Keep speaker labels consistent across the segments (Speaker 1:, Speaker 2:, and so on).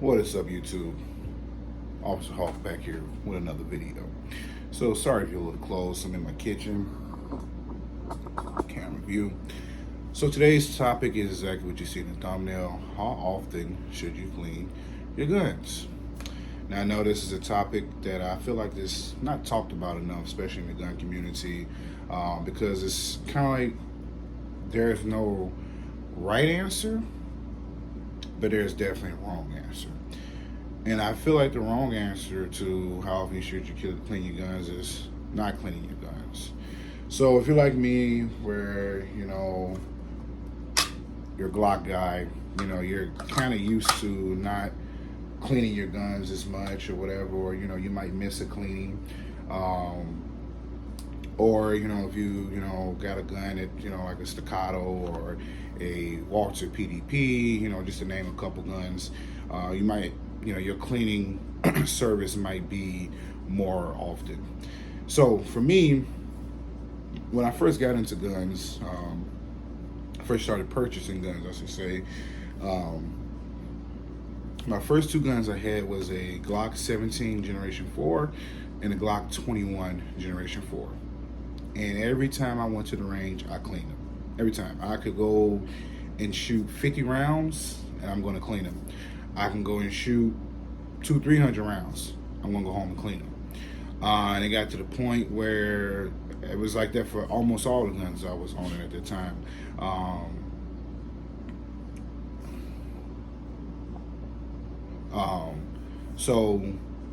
Speaker 1: What is up, YouTube? Officer Hawk back here with another video. So sorry if you're a little close. I'm in my kitchen. Camera view. So today's topic is exactly what you see in the thumbnail. How often should you clean your guns? Now I know this is a topic that I feel like is not talked about enough, especially in the gun community, because it's kind of like there's no right answer, but there's definitely a wrong answer. And I feel like the wrong answer to how often should you clean your guns is not cleaning your guns. So if you're like me, where you're a Glock guy, you're kind of used to not cleaning your guns as much or whatever, or you might miss a cleaning, or if you got a gun that like a Staccato or a Walther PDP, just to name a couple guns, you might your cleaning service might be more often. So for me, when I first got into guns, first started purchasing guns, I should say, my first two guns I had was a Glock 17 Generation 4 and a Glock 21 Generation 4. And every time I went to the range, I cleaned them. Every time. I could go and shoot 50 rounds, and I'm going to clean them. I can go and shoot 200-300 rounds. I'm going to go home and clean them. And it got to the point where it was like that for almost all the guns I was owning at the time. So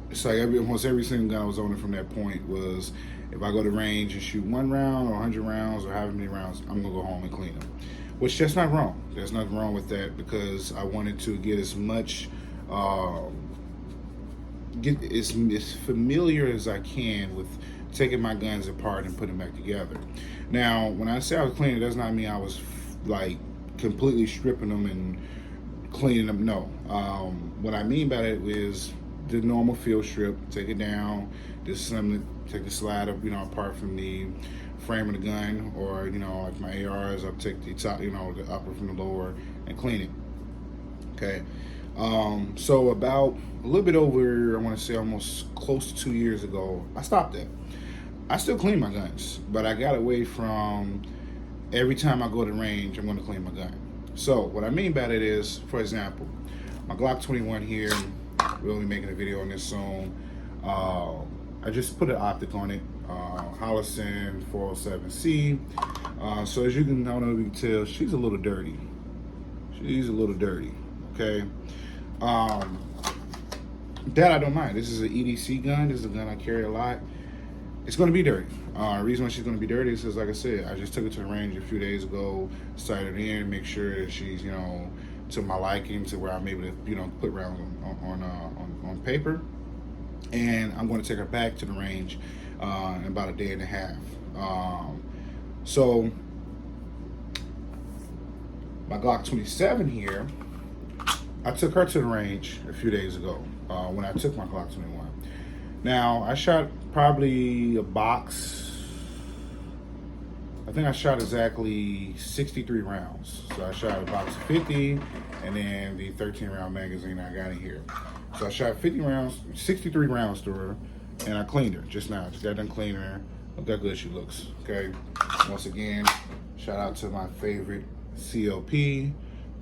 Speaker 1: it's like almost every single gun I was owning from that point was, if I go to range and shoot 1 round or 100 rounds or however many rounds, I'm gonna go home and clean them. Which that's not wrong. There's nothing wrong with that, because I wanted to get as much, get as familiar as I can with taking my guns apart and putting them back together. Now, when I say I was cleaning, it does not mean I was like completely stripping them and cleaning them. No. What I mean by that is the normal field strip, take it down, just take the slide up, apart from the frame of the gun, or like my ARs, I'll take the top, the upper from the lower, and clean it. Okay. So about a little bit over, I want to say almost close to 2 years ago, I stopped that. I still clean my guns, but I got away from every time I go to range, I'm going to clean my gun. So what I mean by that is, for example, my Glock 21 here, we'll be making a video on this soon. I just put an optic on it, Holosun 407C. So as you can, I don't know if you can tell, she's a little dirty. She's a little dirty, okay? That I don't mind. This is an EDC gun. This is a gun I carry a lot. It's going to be dirty. The reason why she's going to be dirty is because, like I said, I just took her to the range a few days ago, started in, make sure that she's, to my liking, to where I'm able to, put rounds on paper. And I'm going to take her back to the range in about a day and a half. So my Glock 27 here, I took her to the range a few days ago when I took my Glock 21. Now, I shot probably a box. I think I shot exactly 63 rounds. So I shot a box of 50 and then the 13-round magazine I got in here. So I shot 50 rounds, 63 rounds through her, and I cleaned her just now. Just got done cleaning her. Look how good she looks, okay? Once again, shout out to my favorite CLP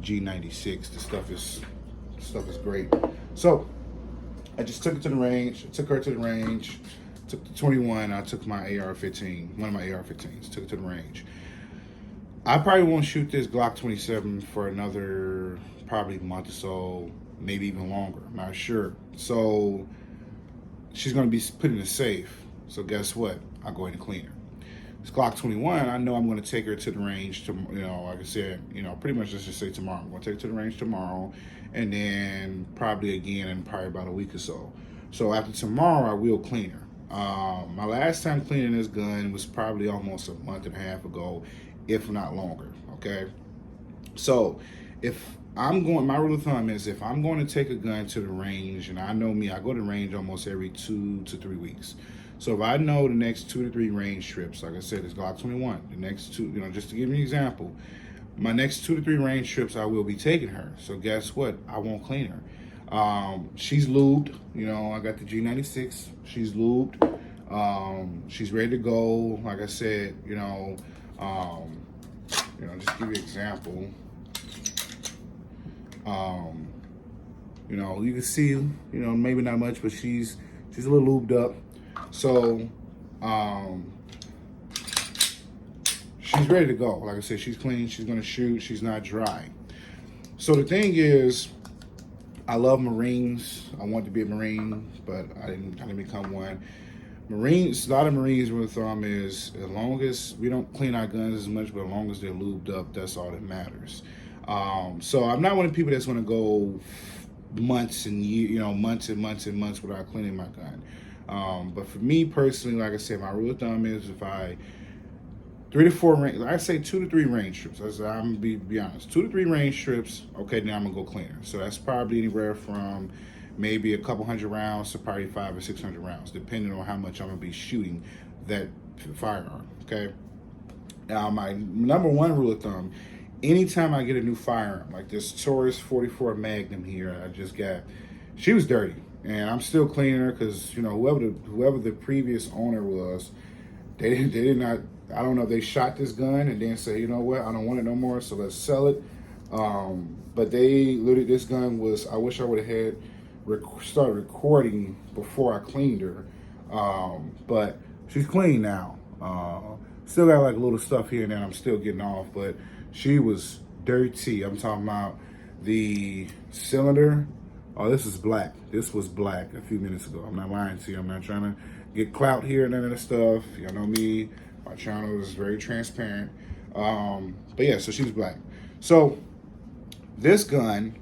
Speaker 1: G96. The stuff is great. So I just took it to the range. I took her to the range. Took the 21. I took my AR-15, one of my AR-15s. Took it to the range. I probably won't shoot this Glock 27 for another probably month or so, maybe even longer. I'm not sure. So she's going to be put in a safe. So guess what? I'll go ahead and clean her. This Glock 21, I know I'm going to take her to the range to, like I said, pretty much let's just say tomorrow. I'm going to take her to the range tomorrow, and then probably again in probably about a week or so. So after tomorrow, I will clean her. My last time cleaning this gun was probably almost a month and a half ago, if not longer, okay? So if I'm going, my rule of thumb is, if I'm going to take a gun to the range, and I know me, I go to range almost every 2 to 3 weeks. So if I know the next 2 to 3 range trips, like I said, it's Glock 21, the next two, just to give you an example, my next 2 to 3 range trips, I will be taking her. So guess what? I won't clean her. She's lubed. You know, I got the G96. She's lubed. She's ready to go. Like I said, um, just give you an example. Um, you can see, maybe not much, but she's a little lubed up. So, she's ready to go. Like I said, she's clean. She's gonna shoot. She's not dry. So the thing is, I love Marines. I want to be a Marine, but I didn't become one. Marines, a lot of Marines rule of thumb is as long as we don't clean our guns as much, but as long as they're lubed up, that's all that matters. So I'm not one of the people that's going to go months and months and months and months without cleaning my gun. But for me personally, like I said, my rule of thumb is if I 3 to 4 range, I say 2 to 3 range strips. I'm gonna be honest, 2 to 3 range strips. Okay, now I'm gonna go cleaner. So that's probably anywhere from maybe a couple hundred rounds to probably 500 or 600 rounds, depending on how much I'm gonna be shooting that firearm. Okay. Now my number one rule of thumb: anytime I get a new firearm, like this Taurus 44 Magnum here, I just got, she was dirty, and I'm still cleaning her because whoever the previous owner was, they did not. I don't know if they shot this gun and then say, you know what, I don't want it no more, so let's sell it. But they literally, this gun was, I wish I would have had started recording before I cleaned her. But she's clean now. Still got like a little stuff here and there I'm still getting off, but she was dirty. I'm talking about the cylinder. Oh, this is black. This was black a few minutes ago. I'm not lying to you. I'm not trying to get clout here and none of that stuff. Y'all know me. My channel is very transparent. But yeah, so she was black. So this gun,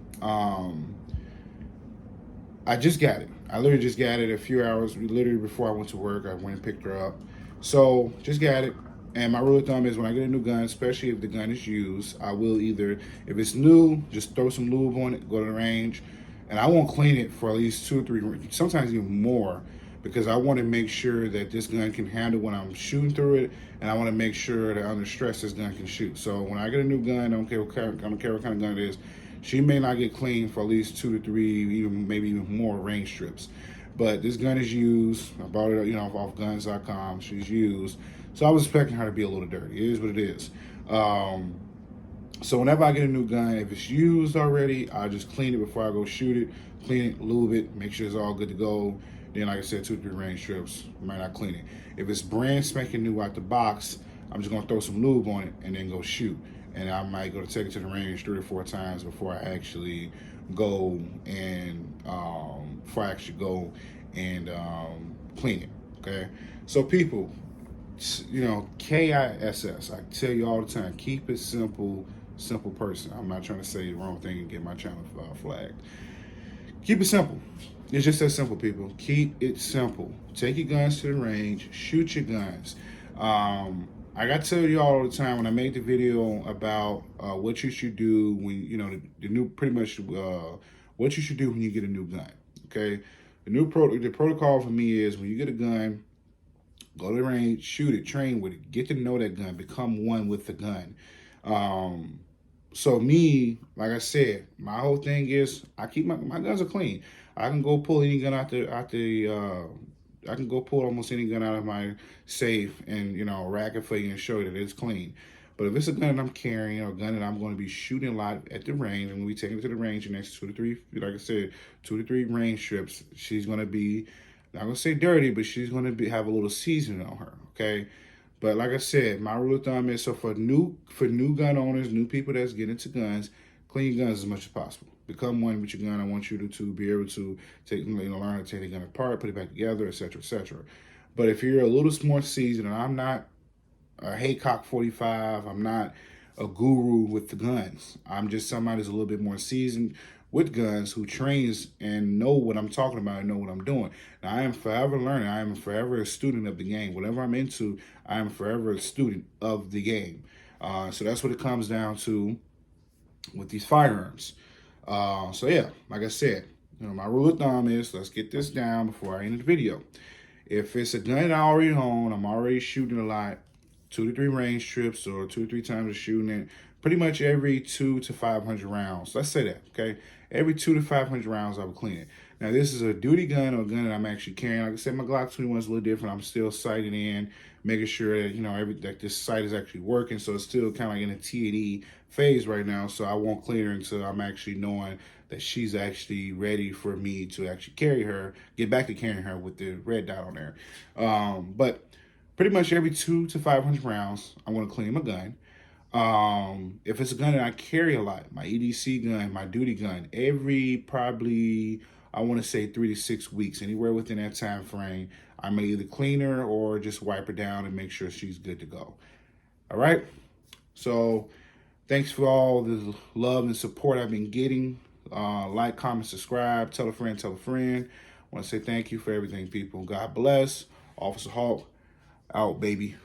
Speaker 1: I just got it. I literally just got it a few hours, literally before I went to work. I went and picked her up. So just got it. And my rule of thumb is when I get a new gun, especially if the gun is used, I will either, if it's new, just throw some lube on it, go to the range, and I won't clean it for at least 2 or 3, sometimes even more, because I want to make sure that this gun can handle when I'm shooting through it, and I want to make sure that under stress this gun can shoot. So when I get a new gun, I don't care what kind of gun it is, she may not get clean for at least 2 to 3, even maybe even more range strips. But this gun is used. I bought it, off guns.com. She's used. So I was expecting her to be a little dirty. It is what it is. So whenever I get a new gun, if it's used already, I just clean it before I go shoot it. Clean it, lube it, make sure it's all good to go. Then, like I said, 2 to 3 range strips, might not clean it. If it's brand spanking new out the box, I'm just gonna throw some lube on it and then go shoot. And I might go to take it to the range 3 or 4 times before I actually go and clean it. Okay, so people, KISS. I tell you all the time, keep it simple. Simple person. I'm not trying to say the wrong thing and get my channel flagged. Keep it simple. It's just that simple, people. Keep it simple. Take your guns to the range. Shoot your guns. I got to tell you all the time when I made the video about what you should do when the new, pretty much what you should do when you get a new gun. Okay, the protocol for me is when you get a gun, go to the range, shoot it, train with it, get to know that gun, become one with the gun. So me, like I said, my whole thing is I keep my guns are clean. I can go pull any gun I can go pull almost any gun out of my safe and rack it for you and show you that it's clean. But if it's a gun that I'm carrying or a gun that I'm going to be shooting a lot at the range, I'm going to be taking it to the range the next 2 to 3, like I said, 2 to 3 range strips. She's going to be, not going to say dirty, but she's going to have a little seasoning on her. Okay. But like I said, my rule of thumb is, so for new gun owners, new people that's getting into guns, clean your guns as much as possible. Become one with your gun. I want you to be able to take, learn how to take the gun apart, put it back together, etc., etc. But if you're a little more seasoned, and I'm not a Haycock 45, I'm not a guru with the guns. I'm just somebody who's a little bit more seasoned with guns, who trains and know what I'm talking about and know what I'm doing. Now, I am forever learning. I am forever a student of the game. Whatever I'm into, I am forever a student of the game. So that's what it comes down to with these firearms. So yeah, like I said, my rule of thumb is, let's get this down before I end the video. If it's a gun I already own, I'm already shooting a lot, 2 to 3 range trips or 2 or 3 times of shooting it, pretty much every 2 to 500 rounds. Let's say that, okay? every 200 to 500 rounds I will clean it. Now this is a duty gun or a gun that I'm actually carrying. Like I said, my Glock 21 is a little different. I'm still sighting in, making sure that, you know, that this sight is actually working. So it's still kind of like in a T&E phase right now. So I won't clean her until I'm actually knowing that she's actually ready for me to actually carry her, get back to carrying her with the red dot on there. But pretty much every 200 to 500 rounds, I'm going to clean my gun. If it's a gun that I carry a lot, my EDC gun, my duty gun, every probably, I want to say 3 to 6 weeks, anywhere within that time frame, I may either clean her or just wipe her down and make sure she's good to go. All right. So thanks for all the love and support I've been getting. Like, comment, subscribe, tell a friend, tell a friend. I want to say thank you for everything, people. God bless. Officer Hawk out, baby.